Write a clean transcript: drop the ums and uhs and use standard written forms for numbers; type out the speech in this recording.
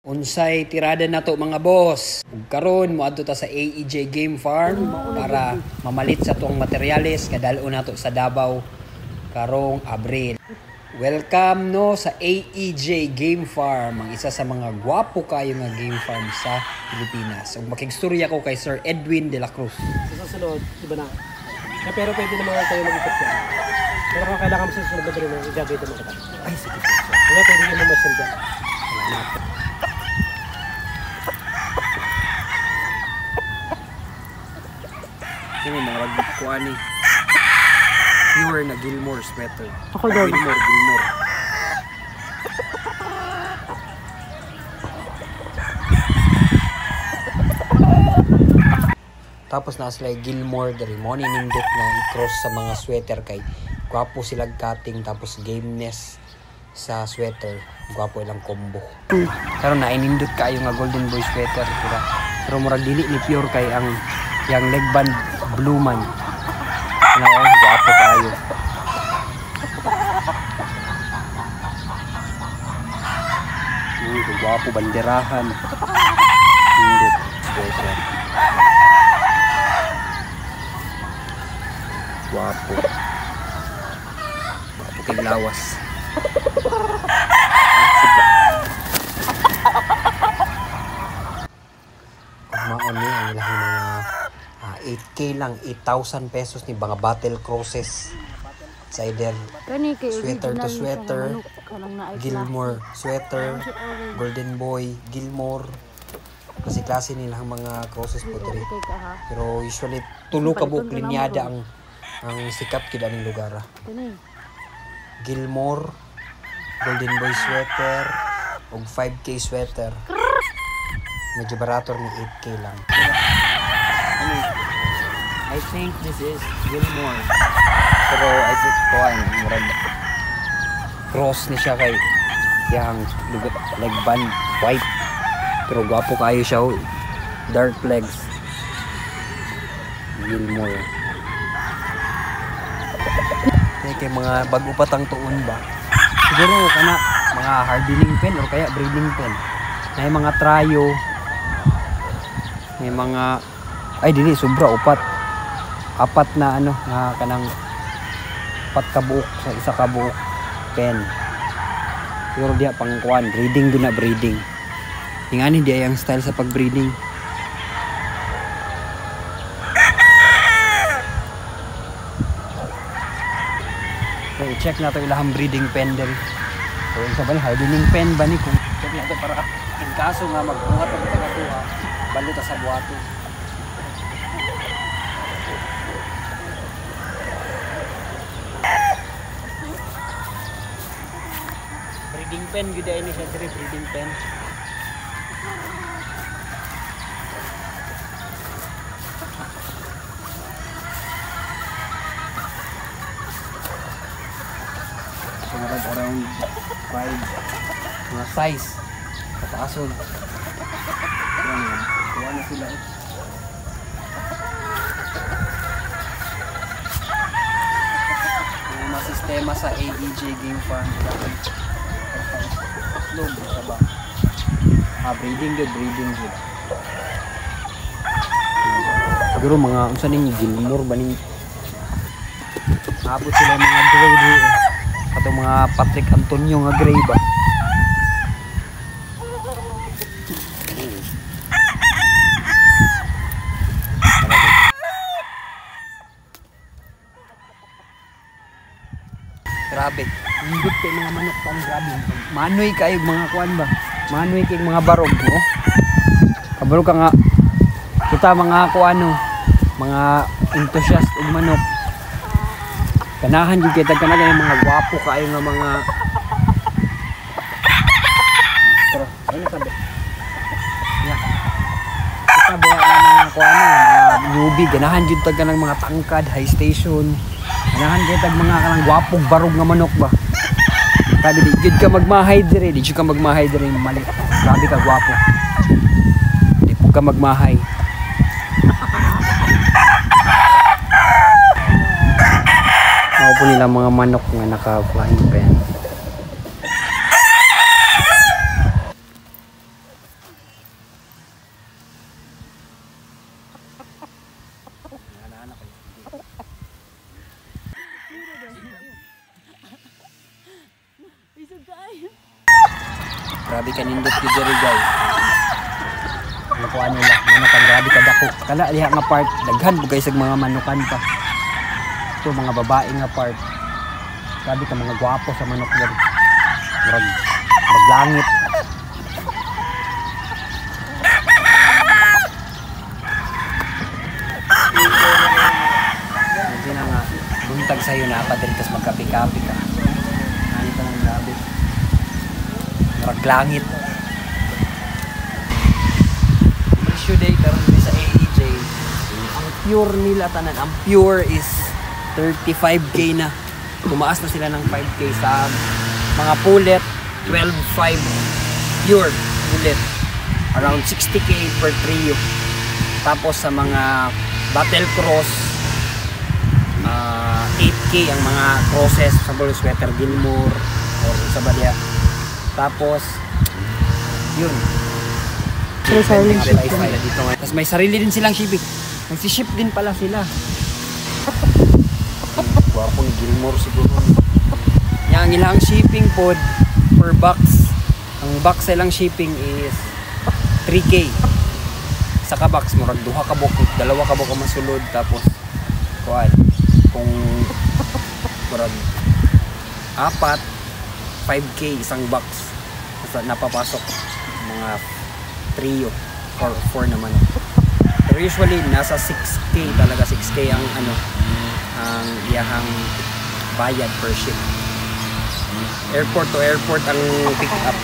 Unsay tirada na to mga boss. Ug karon moadto ta sa AEJ Game Farm para mamalit sa tuang materyales kadalo na to sa Davao karong Abril. Welcome no sa AEJ Game Farm, ang isa sa mga gwapo kayo nga game farm sa Pilipinas. Ug makigstorya ko kay Sir Edwin de la Cruz. Sa susunod, iba na. Pero pwede naman tayo mag-ikot yan. Pero kung kailangan mo sa susunod na rin, i-gagawin mo kita. Ay, sige. Kaya pwede naman masyal dyan. Salamat. Sino mga magkuha ni pure na Gilmore sweater. Ako doon. Gilmore. Tapos na sila Gilmore dari mo nindot na i-cross sa mga sweater kay gwapo silang cutting tapos gameness sa sweater. Gwapo ilang combo. Karon na inindot kayo nga Golden Boy sweater diba? Pero murag dili ni pure kay ang yang leg band blue man. Ano, gwapo kayo. Gwapo banderahan. Indot sweater. Gwapo. Gwapo kay lawas. Kumaon ni ang ilang mga 8K lang, 8,000 pesos ni mga battle crosses. Sa either sweater to sweater, Gilmore sweater, Golden Boy, Gilmore. Kasi klase nilang mga crosses po diri. Pero usually tulo ka buok linyada ang sikat kid aning lugar. Gilmore, Golden Boy sweater, ug 5K sweater. Medyo barato ni 8K lang. I think this is Gilmore. Pero I think murag cross ni siya kay yang lugot leg band white. Pero gwapo kayo siya, dark legs. Gilmore. Kaya mga bago patang tuon ba? Siguro kana mga hardening pen or kaya breeding pen. May mga trayo. May mga ay dili sobra apat na na kanang 4 ka buok sa isa ka buok pen. Siguro diya pang kuan, breeding din na breeding. Ingani diya yung style sa pag-breeding. Okay, check nato ilahang breeding pen din. So yung sabay hardening pen ba ni kung check nato para in kaso nga magbuhat ang tagatuha balo ta sa buhato. Breeding pen gud ay ni sa breeding pen. Around 5 mga size kataason. Kuha na sila may mga sistema sa AEJ Game Farm load sa ba breeding good siguro mga unsa ning Gilmore ba ning abot sila mga gray atong mga Patrick Antonio nga gray ba. Grabe. Hindot kay mga manok pang grabe. Manoy kayo mga kuan ba? Manoy kay mga barog mo. Kabalo ka nga kita mga kuano, mga enthusiast og manok. Kanahan jud kita kanagan mga gwapo kayo nga mga ay nasabi. Yeah. Kita ba ang mga kuano, mga newbie ganahan jud tag kanang mga tangkad, high station. Ganahan kita mga kanang gwapong barog nga manok ba. Sabi di jud ka magmahay dire, di jud ka magmahay dire mali. Grabe ka gwapo. Di po ka magmahay. Ako po nila mga manok nga naka-flying pen. Grabe ka nindot di diri guys. Nakuha nila, manukan, grabe ka dako. Kala liha nga part, daghan bugay sa mga manukan pa. Ito mga babae nga part. Grabe ka mga gwapo sa manok diri. Langit. Hindi na nga, buntag sa'yo na apat rin, tas magkapi-kapi ka. Ano ka ng grabe. Langit. Issue day karon din sa AEJ. Ang pure nila tanan, ang pure is 35k na. Tumaas na sila ng 5k sa mga pullet, 12.5 pure pullet. Around 60k per trio. Tapos sa mga battle cross, 8k ang mga crosses sa Sweater Gilmore or sa Badia. Tapos yun. May sariling shipping. Tapos may sarili din silang shipping. Nagsi-ship din pala sila. Gwapo ni Gilmore siguro. Yang ilang shipping pod per box. Ang box ilang shipping is 3k. Sa ka-box murag duha ka buok, dalawa ka buok masulod tapos kuan kung murag 5k isang box. Basta napapasok mga trio or 4 naman. Pero usually nasa 6k talaga, 6k ang ang iyahang bayad per ship. Airport to airport ang pick up.